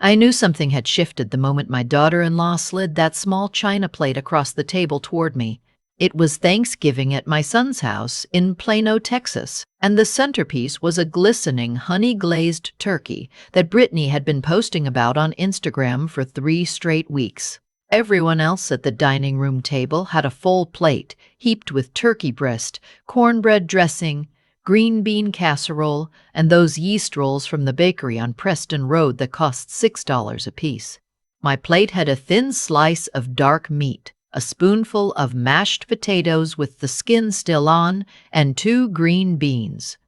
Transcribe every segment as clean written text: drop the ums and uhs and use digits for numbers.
I knew something had shifted the moment my daughter-in-law slid that small china plate across the table toward me. It was Thanksgiving at my son's house in Plano, Texas, and the centerpiece was a glistening honey-glazed turkey that Brittany had been posting about on Instagram for 3 straight weeks. Everyone else at the dining room table had a full plate, heaped with turkey breast, cornbread dressing, green bean casserole, and those yeast rolls from the bakery on Preston Road that cost $6 apiece. My plate had a thin slice of dark meat, a spoonful of mashed potatoes with the skin still on, and 2 green beans.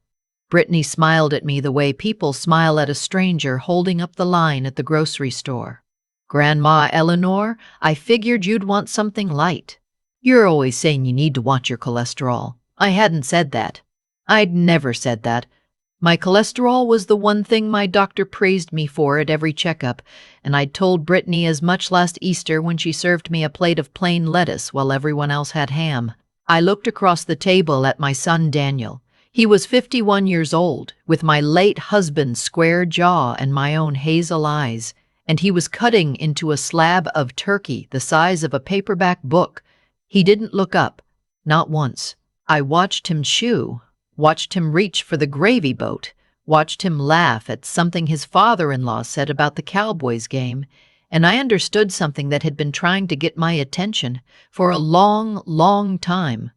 Brittany smiled at me the way people smile at a stranger holding up the line at the grocery store. "Grandma Eleanor, I figured you'd want something light. You're always saying you need to watch your cholesterol." I hadn't said that. I'd never said that. My cholesterol was the one thing my doctor praised me for at every checkup, and I'd told Brittany as much last Easter when she served me a plate of plain lettuce while everyone else had ham. I looked across the table at my son Daniel. He was 51 years old, with my late husband's square jaw and my own hazel eyes, and he was cutting into a slab of turkey the size of a paperback book. He didn't look up, not once. I watched him chew, watched him reach for the gravy boat, watched him laugh at something his father-in-law said about the Cowboys game, and I understood something that had been trying to get my attention for a long, long time.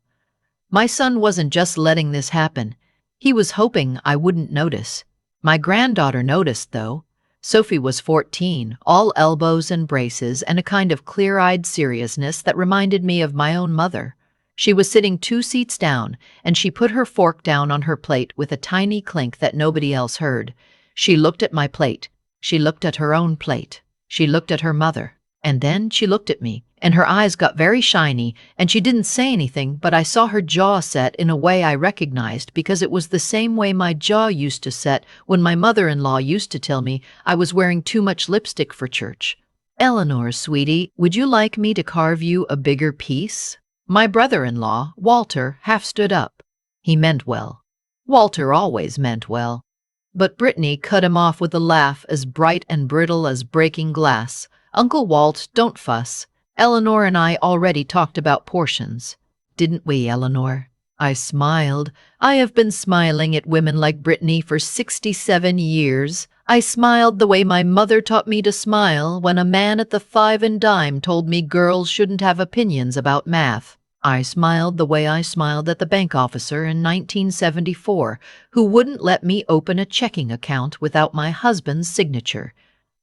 My son wasn't just letting this happen. He was hoping I wouldn't notice. My granddaughter noticed, though. Sophie was 14, all elbows and braces and a kind of clear-eyed seriousness that reminded me of my own mother. She was sitting 2 seats down, and she put her fork down on her plate with a tiny clink that nobody else heard. She looked at my plate. She looked at her own plate. She looked at her mother. And then she looked at me, and her eyes got very shiny, and she didn't say anything, but I saw her jaw set in a way I recognized because it was the same way my jaw used to set when my mother-in-law used to tell me I was wearing too much lipstick for church. "Eleanor, sweetie, would you like me to carve you a bigger piece?" My brother-in-law, Walter, half stood up. He meant well. Walter always meant well. But Brittany cut him off with a laugh as bright and brittle as breaking glass. "Uncle Walt, don't fuss. Eleanor and I already talked about portions. Didn't we, Eleanor?" I smiled. I have been smiling at women like Brittany for 67 years. I smiled the way my mother taught me to smile when a man at the 5 and dime told me girls shouldn't have opinions about math. I smiled the way I smiled at the bank officer in 1974 who wouldn't let me open a checking account without my husband's signature.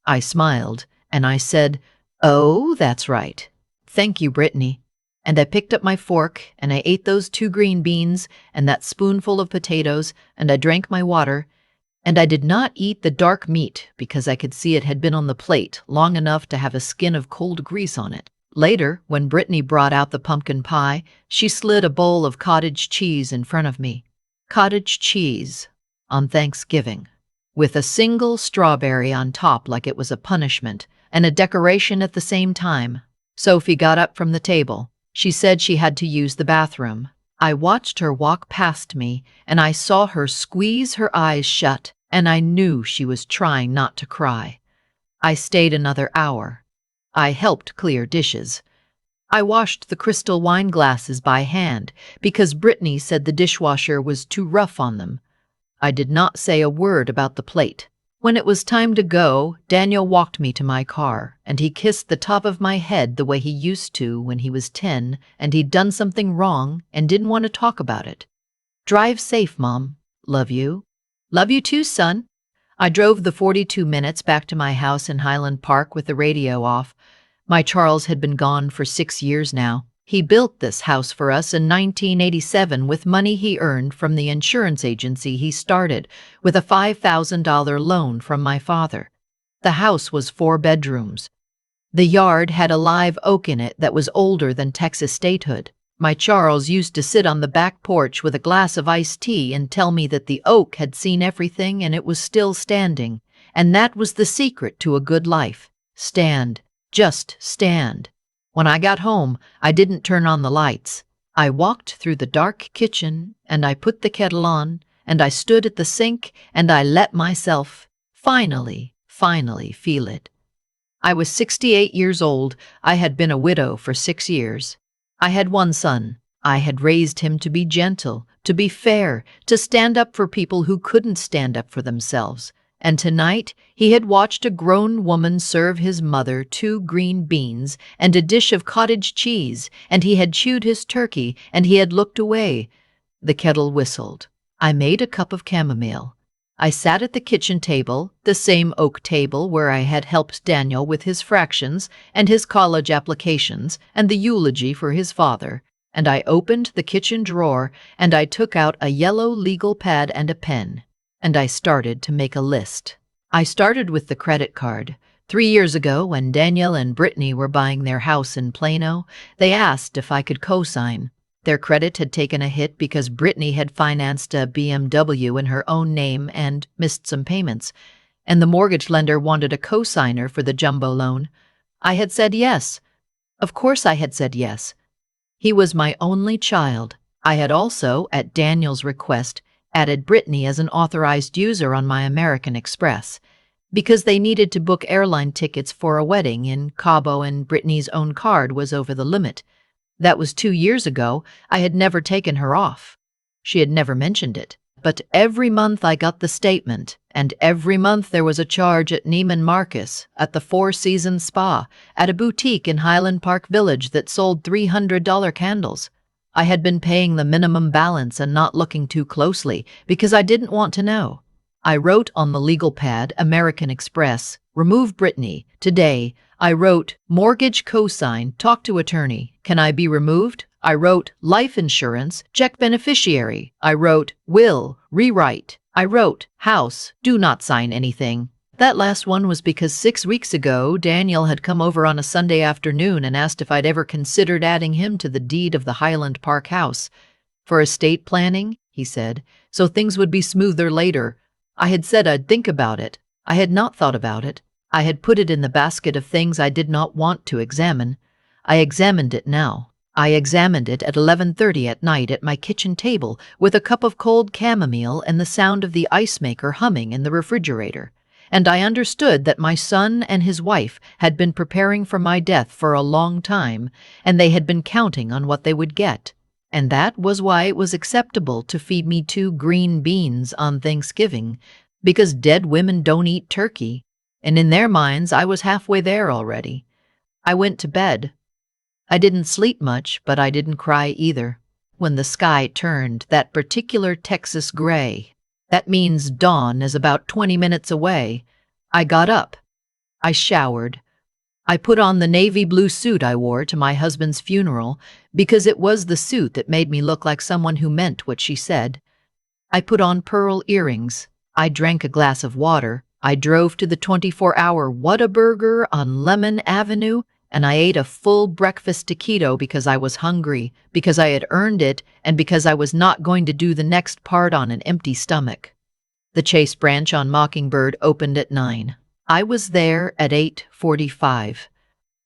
I smiled, and I said, "Oh, that's right. Thank you, Brittany." And I picked up my fork, and I ate those 2 green beans and that spoonful of potatoes, and I drank my water, and I did not eat the dark meat because I could see it had been on the plate long enough to have a skin of cold grease on it. Later, when Brittany brought out the pumpkin pie, she slid a bowl of cottage cheese in front of me. Cottage cheese on Thanksgiving, with a single strawberry on top like it was a punishment, and a decoration at the same time. Sophie got up from the table. She said she had to use the bathroom. I watched her walk past me, and I saw her squeeze her eyes shut, and I knew she was trying not to cry. I stayed another hour. I helped clear dishes. I washed the crystal wine glasses by hand because Brittany said the dishwasher was too rough on them. I did not say a word about the plate. When it was time to go, Daniel walked me to my car, and he kissed the top of my head the way he used to when he was 10 and he'd done something wrong and didn't want to talk about it. "Drive safe, Mom. Love you." "Love you too, son." I drove the 42 minutes back to my house in Highland Park with the radio off. My Charles had been gone for 6 years now. He built this house for us in 1987 with money he earned from the insurance agency he started, with a $5,000 loan from my father. The house was 4 bedrooms. The yard had a live oak in it that was older than Texas statehood. My Charles used to sit on the back porch with a glass of iced tea and tell me that the oak had seen everything and it was still standing, and that was the secret to a good life. Stand. Just stand. When I got home, I didn't turn on the lights. I walked through the dark kitchen, and I put the kettle on, and I stood at the sink, and I let myself, finally, finally feel it. I was 68 years old. I had been a widow for 6 years. I had one son. I had raised him to be gentle, to be fair, to stand up for people who couldn't stand up for themselves. And tonight, he had watched a grown woman serve his mother 2 green beans and a dish of cottage cheese, and he had chewed his turkey, and he had looked away. The kettle whistled. I made a cup of chamomile. I sat at the kitchen table, the same oak table where I had helped Daniel with his fractions and his college applications and the eulogy for his father, and I opened the kitchen drawer and I took out a yellow legal pad and a pen, and I started to make a list. I started with the credit card. 3 years ago, when Daniel and Brittany were buying their house in Plano, they asked if I could co-sign. Their credit had taken a hit because Brittany had financed a BMW in her own name and missed some payments, and the mortgage lender wanted a co-signer for the jumbo loan. I had said yes. Of course I had said yes. He was my only child. I had also, at Daniel's request, added Brittany as an authorized user on my American Express, because they needed to book airline tickets for a wedding in Cabo and Brittany's own card was over the limit. That was 2 years ago. I had never taken her off. She had never mentioned it. But every month I got the statement, and every month there was a charge at Neiman Marcus, at the Four Seasons Spa, at a boutique in Highland Park Village that sold $300 candles. I had been paying the minimum balance and not looking too closely because I didn't want to know. I wrote on the legal pad, American Express, remove Brittany. Today, I wrote, mortgage cosign, talk to attorney. Can I be removed? I wrote, life insurance, check beneficiary. I wrote, will, rewrite. I wrote, house, do not sign anything. That last one was because 6 weeks ago, Daniel had come over on a Sunday afternoon and asked if I'd ever considered adding him to the deed of the Highland Park house. For estate planning, he said, so things would be smoother later. I had said I'd think about it. I had not thought about it. I had put it in the basket of things I did not want to examine. I examined it now. I examined it at 11:30 at night at my kitchen table with a cup of cold chamomile and the sound of the ice maker humming in the refrigerator. And I understood that my son and his wife had been preparing for my death for a long time, and they had been counting on what they would get. And that was why it was acceptable to feed me 2 green beans on Thanksgiving, because dead women don't eat turkey. And in their minds, I was halfway there already. I went to bed. I didn't sleep much, but I didn't cry either. When the sky turned that particular Texas gray, that means dawn is about 20 minutes away, I got up. I showered. I put on the navy blue suit I wore to my husband's funeral because it was the suit that made me look like someone who meant what she said. I put on pearl earrings. I drank a glass of water. I drove to the 24-hour Whataburger on Lemon Avenue, and I ate a full breakfast taquito because I was hungry, because I had earned it, and because I was not going to do the next part on an empty stomach. The Chase branch on Mockingbird opened at 9. I was there at 8:45.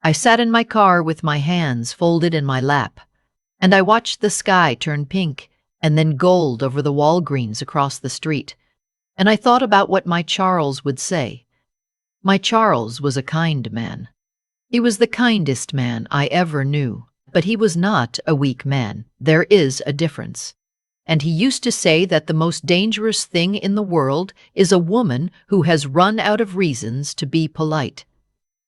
I sat in my car with my hands folded in my lap, and I watched the sky turn pink and then gold over the Walgreens across the street. And I thought about what my Charles would say. My Charles was a kind man. He was the kindest man I ever knew, but he was not a weak man. There is a difference. And he used to say that the most dangerous thing in the world is a woman who has run out of reasons to be polite.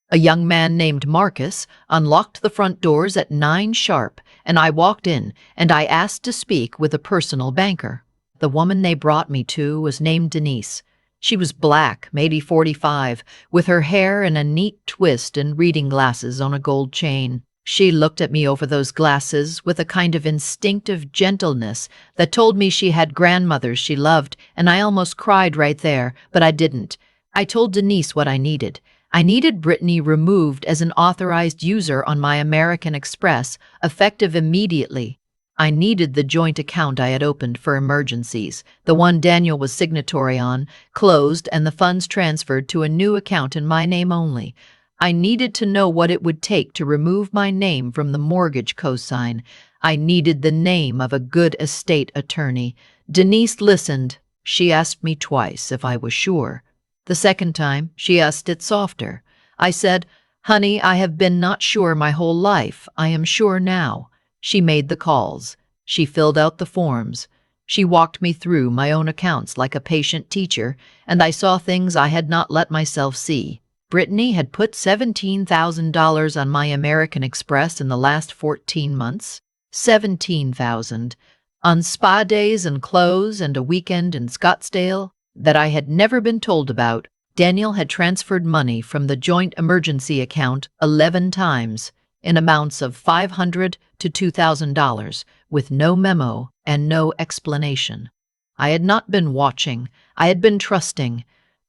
A young man named Marcus unlocked the front doors at 9 sharp, and I walked in, and I asked to speak with a personal banker. The woman they brought me to was named Denise. She was black, maybe 45, with her hair in a neat twist and reading glasses on a gold chain. She looked at me over those glasses with a kind of instinctive gentleness that told me she had grandmothers she loved, and I almost cried right there, but I didn't. I told Denise what I needed. I needed Brittany removed as an authorized user on my American Express, effective immediately. I needed the joint account I had opened for emergencies, the one Daniel was signatory on, closed and the funds transferred to a new account in my name only. I needed to know what it would take to remove my name from the mortgage cosign. I needed the name of a good estate attorney. Denise listened. She asked me twice if I was sure. The second time, she asked it softer. I said, "Honey, I have been not sure my whole life. I am sure now." She made the calls. She filled out the forms. She walked me through my own accounts like a patient teacher, and I saw things I had not let myself see. Brittany had put $17,000 on my American Express in the last 14 months. 17,000 on spa days and clothes and a weekend in Scottsdale that I had never been told about. Daniel had transferred money from the joint emergency account 11 times in amounts of $500 to $2,000 with no memo and no explanation. I had not been watching. I had been trusting.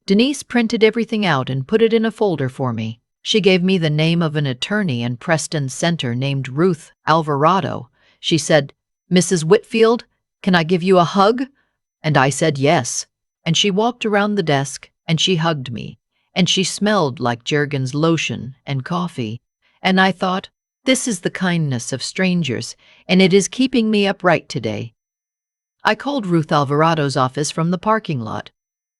Denise printed everything out and put it in a folder for me. She gave me the name of an attorney in Preston Center named Ruth Alvarado. She said, "Mrs. Whitfield, can I give you a hug?" And I said yes. And she walked around the desk, and she hugged me, and she smelled like Jergens lotion and coffee. And I thought, this is the kindness of strangers, and it is keeping me upright today. I called Ruth Alvarado's office from the parking lot.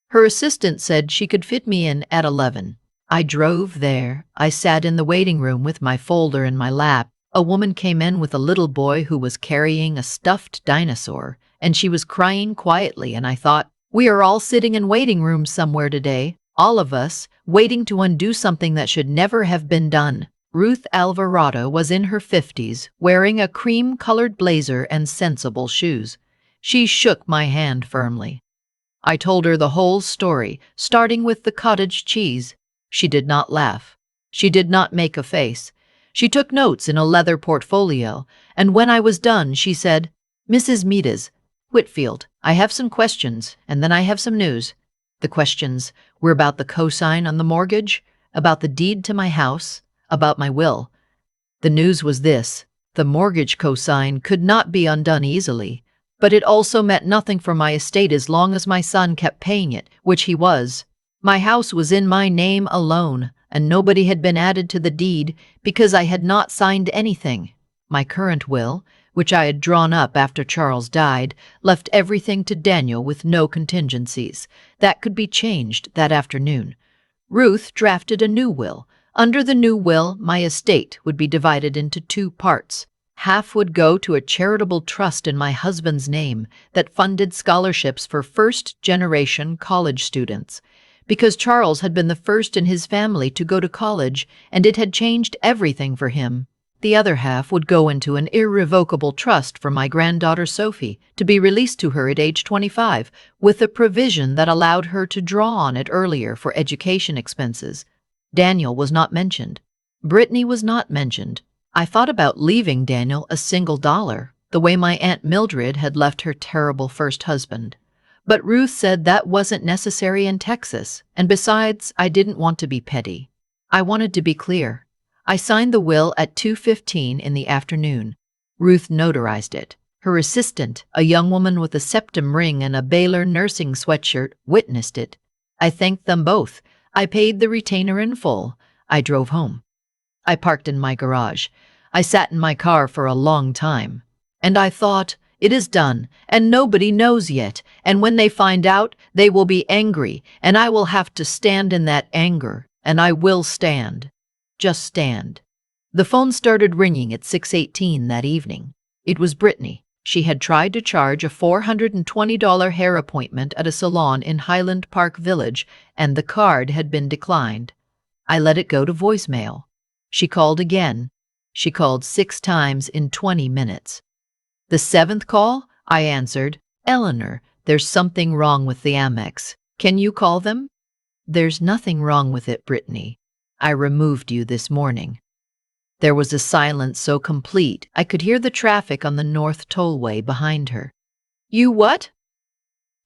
Her assistant said she could fit me in at 11. I drove there. I sat in the waiting room with my folder in my lap. A woman came in with a little boy who was carrying a stuffed dinosaur, and she was crying quietly, and I thought, we are all sitting in waiting rooms somewhere today, all of us, waiting to undo something that should never have been done. Ruth Alvarado was in her 50s, wearing a cream-colored blazer and sensible shoes. She shook my hand firmly. I told her the whole story, starting with the cottage cheese. She did not laugh. She did not make a face. She took notes in a leather portfolio, and when I was done, she said, "Mrs. Whitfield, I have some questions, and then I have some news." The questions were about the cosign on the mortgage, about the deed to my house, about my will. The news was this: the mortgage cosign could not be undone easily, but it also meant nothing for my estate as long as my son kept paying it, which he was. My house was in my name alone, and nobody had been added to the deed because I had not signed anything. My current will, which I had drawn up after Charles died, left everything to Daniel with no contingencies. That could be changed that afternoon. Ruth drafted a new will. Under the new will, my estate would be divided into 2 parts. Half would go to a charitable trust in my husband's name that funded scholarships for first-generation college students, because Charles had been the first in his family to go to college, and it had changed everything for him. The other half would go into an irrevocable trust for my granddaughter Sophie, to be released to her at age 25, with a provision that allowed her to draw on it earlier for education expenses. Daniel was not mentioned. Brittany was not mentioned. I thought about leaving Daniel a single dollar, the way my Aunt Mildred had left her terrible first husband. But Ruth said that wasn't necessary in Texas, and besides, I didn't want to be petty. I wanted to be clear. I signed the will at 2:15 in the afternoon. Ruth notarized it. Her assistant, a young woman with a septum ring and a Baylor nursing sweatshirt, witnessed it. I thanked them both. I paid the retainer in full. I drove home. I parked in my garage. I sat in my car for a long time. And I thought, it is done, and nobody knows yet, and when they find out, they will be angry, and I will have to stand in that anger, and I will stand. Just stand. The phone started ringing at 6:18 that evening. It was Brittany. She had tried to charge a $420 hair appointment at a salon in Highland Park Village, and the card had been declined. I let it go to voicemail. She called again. She called 6 times in 20 minutes. The 7th call, I answered, "Eleanor, there's something wrong with the Amex. Can you call them?" "There's nothing wrong with it, Brittany. I removed you this morning." There was a silence so complete I could hear the traffic on the North Tollway behind her. "You what?"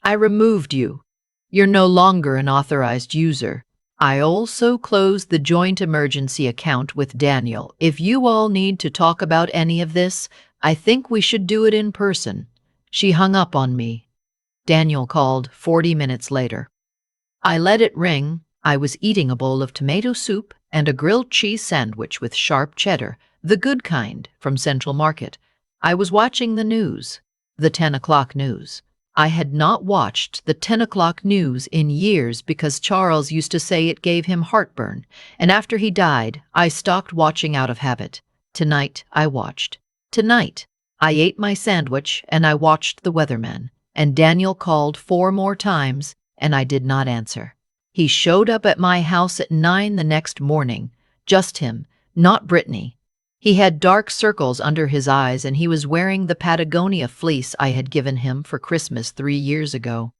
"I removed you. You're no longer an authorized user. I also closed the joint emergency account with Daniel. If you all need to talk about any of this, I think we should do it in person." She hung up on me. Daniel called 40 minutes later. I let it ring. I was eating a bowl of tomato soup and a grilled cheese sandwich with sharp cheddar, the good kind, from Central Market. I was watching the news, the 10 o'clock news. I had not watched the 10 o'clock news in years because Charles used to say it gave him heartburn, and after he died, I stopped watching out of habit. Tonight, I watched. Tonight, I ate my sandwich and I watched the weatherman, and Daniel called 4 more times, and I did not answer. He showed up at my house at 9 the next morning. Just him, not Brittany. He had dark circles under his eyes and he was wearing the Patagonia fleece I had given him for Christmas 3 years ago.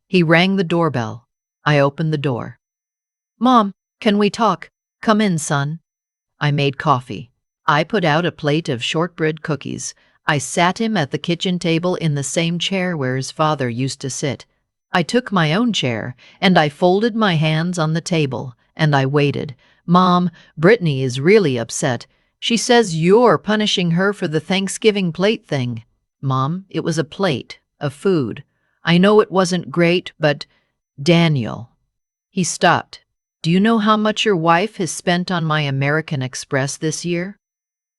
He rang the doorbell. I opened the door. "Mom, can we talk? Come in, son." I made coffee. I put out a plate of shortbread cookies. I sat him at the kitchen table in the same chair where his father used to sit. I took my own chair, and I folded my hands on the table, and I waited. "Mom, Brittany is really upset. She says you're punishing her for the Thanksgiving plate thing." "Mom, it was a plate of food. I know it wasn't great, but—" "Daniel." He stopped. "Do you know how much your wife has spent on my American Express this year?"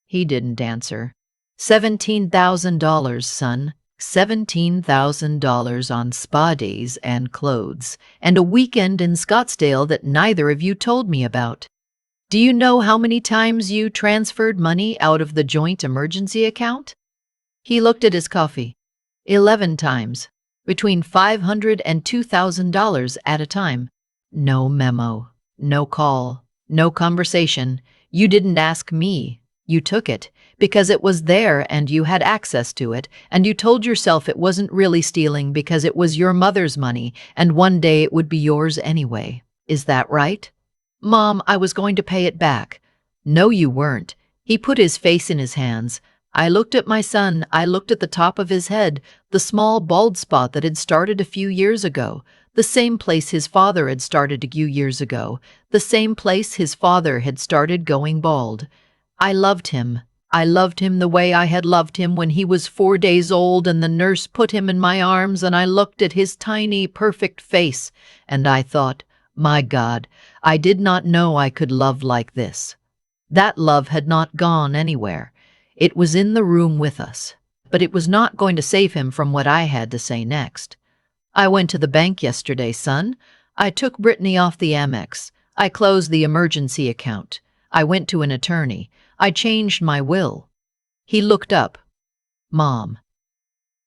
He didn't answer. $17,000, son. $17,000 on spa days and clothes, and a weekend in Scottsdale that neither of you told me about. Do you know how many times you transferred money out of the joint emergency account? He looked at his coffee. 11 times, between $500 and $2,000 at a time. No memo, no call, no conversation. You didn't ask me. You took it because it was there and you had access to it, and you told yourself it wasn't really stealing because it was your mother's money and one day it would be yours anyway. Is that right? "Mom, I was going to pay it back." "No, you weren't." He put his face in his hands. I looked at my son. I looked at the top of his head, the small bald spot that had started a few years ago, the same place his father had started a few years ago, the same place his father had started going bald. I loved him. I loved him the way I had loved him when he was 4 days old and the nurse put him in my arms, and I looked at his tiny, perfect face, and I thought, my God, I did not know I could love like this. That love had not gone anywhere. It was in the room with us, but it was not going to save him from what I had to say next. "I went to the bank yesterday, son. I took Brittany off the Amex. I closed the emergency account. I went to an attorney. I changed my will." He looked up. "Mom,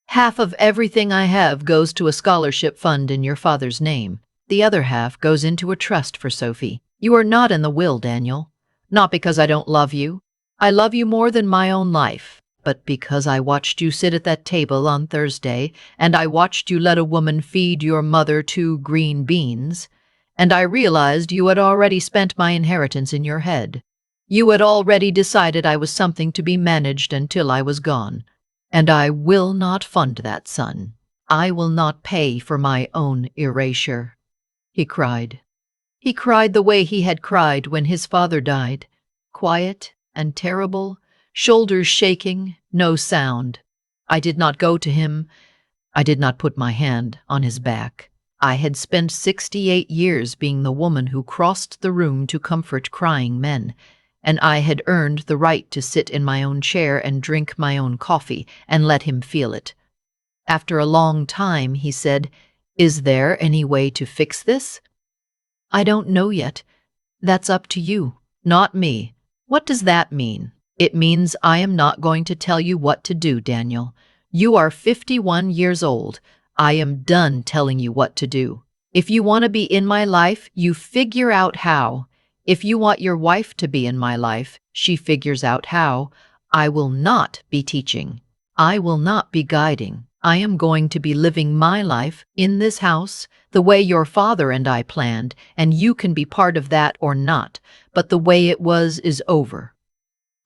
half of everything I have goes to a scholarship fund in your father's name. The other half goes into a trust for Sophie. You are not in the will, Daniel. Not because I don't love you. I love you more than my own life, but because I watched you sit at that table on Thursday, and I watched you let a woman feed your mother 2 green beans, and I realized you had already spent my inheritance in your head. You had already decided I was something to be managed until I was gone. And I will not fund that, son. I will not pay for my own erasure." He cried. He cried the way he had cried when his father died. Quiet and terrible, shoulders shaking, no sound. I did not go to him. I did not put my hand on his back. I had spent 68 years being the woman who crossed the room to comfort crying men, and I had earned the right to sit in my own chair and drink my own coffee and let him feel it. After a long time, he said, "Is there any way to fix this?" "I don't know yet. That's up to you, not me." "What does that mean?" "It means I am not going to tell you what to do, Daniel. You are 51 years old. I am done telling you what to do. If you want to be in my life, you figure out how. If you want your wife to be in my life, she figures out how. I will not be teaching. I will not be guiding. I am going to be living my life in this house the way your father and I planned, and you can be part of that or not, but the way it was is over.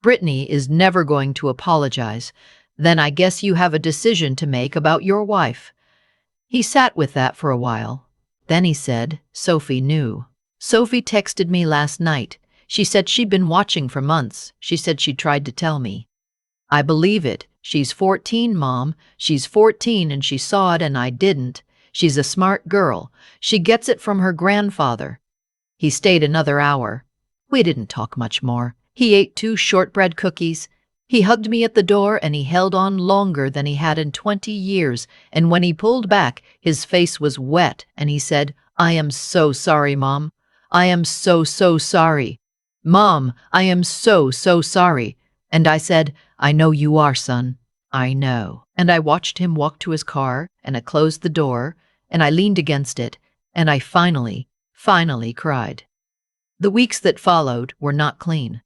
Brittany is never going to apologize. Then I guess you have a decision to make about your wife." He sat with that for a while. Then he said, "Sophie knew. Sophie texted me last night. She said she'd been watching for months. She said she tried to tell me." "I believe it. She's 14, Mom. She's 14 and she saw it and I didn't. She's a smart girl. She gets it from her grandfather." He stayed another hour. We didn't talk much more. He ate 2 shortbread cookies. He hugged me at the door and he held on longer than he had in 20 years, and when he pulled back, his face was wet and he said, "I am so sorry, Mom. I am so, so sorry. Mom, I am so, so sorry." And I said, "I know you are, son. I know." And I watched him walk to his car, and I closed the door, and I leaned against it, and I finally cried. The weeks that followed were not clean.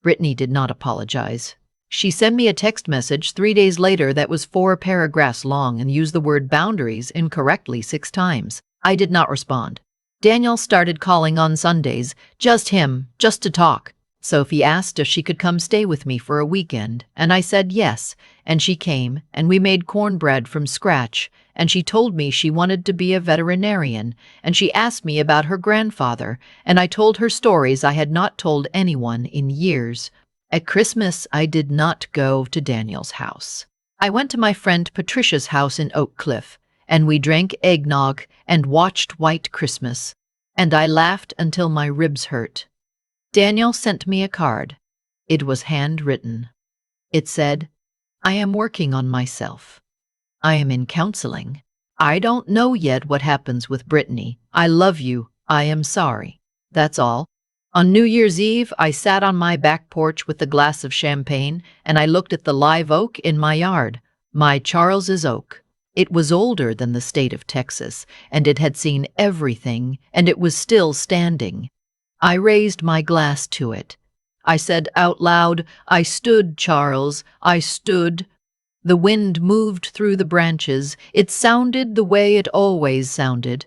Brittany did not apologize. She sent me a text message 3 days later that was 4 paragraphs long and used the word boundaries incorrectly 6 times. I did not respond. Daniel started calling on Sundays, just him, just to talk. Sophie asked if she could come stay with me for a weekend, and I said yes, and she came, and we made cornbread from scratch, and she told me she wanted to be a veterinarian, and she asked me about her grandfather, and I told her stories I had not told anyone in years. At Christmas, I did not go to Daniel's house. I went to my friend Patricia's house in Oak Cliff, and we drank eggnog and watched White Christmas, and I laughed until my ribs hurt. Daniel sent me a card. It was handwritten. It said, "I am working on myself. I am in counseling. I don't know yet what happens with Brittany. I love you. I am sorry." That's all. On New Year's Eve, I sat on my back porch with a glass of champagne, and I looked at the live oak in my yard, my Charles's oak. It was older than the state of Texas, and it had seen everything, and it was still standing. I raised my glass to it. I said out loud, "I stood, Charles, I stood." The wind moved through the branches. It sounded the way it always sounded.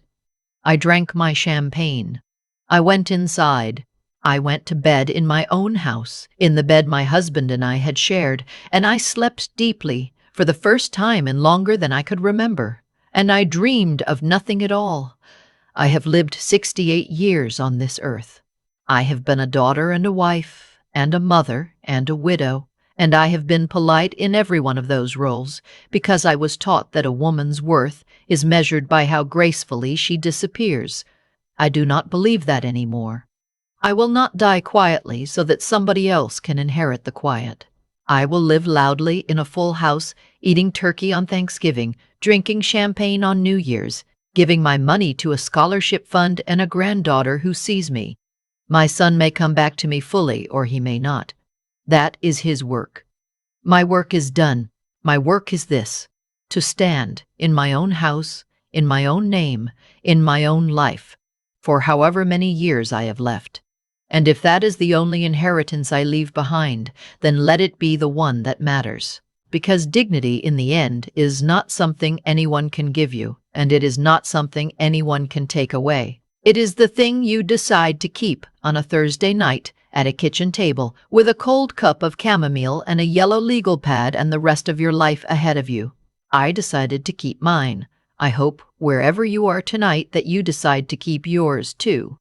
I drank my champagne. I went inside. I went to bed in my own house, in the bed my husband and I had shared, and I slept deeply, for the first time in longer than I could remember, and I dreamed of nothing at all. I have lived 68 years on this earth. I have been a daughter and a wife, and a mother and a widow, and I have been polite in every one of those roles, because I was taught that a woman's worth is measured by how gracefully she disappears. I do not believe that anymore. I will not die quietly so that somebody else can inherit the quiet. I will live loudly in a full house, eating turkey on Thanksgiving, drinking champagne on New Year's, giving my money to a scholarship fund and a granddaughter who sees me. My son may come back to me fully, or he may not. That is his work. My work is done. My work is this: to stand in my own house, in my own name, in my own life, for however many years I have left. And if that is the only inheritance I leave behind, then let it be the one that matters. Because dignity, in the end, is not something anyone can give you, and it is not something anyone can take away. It is the thing you decide to keep on a Thursday night at a kitchen table with a cold cup of chamomile and a yellow legal pad and the rest of your life ahead of you. I decided to keep mine. I hope wherever you are tonight that you decide to keep yours too.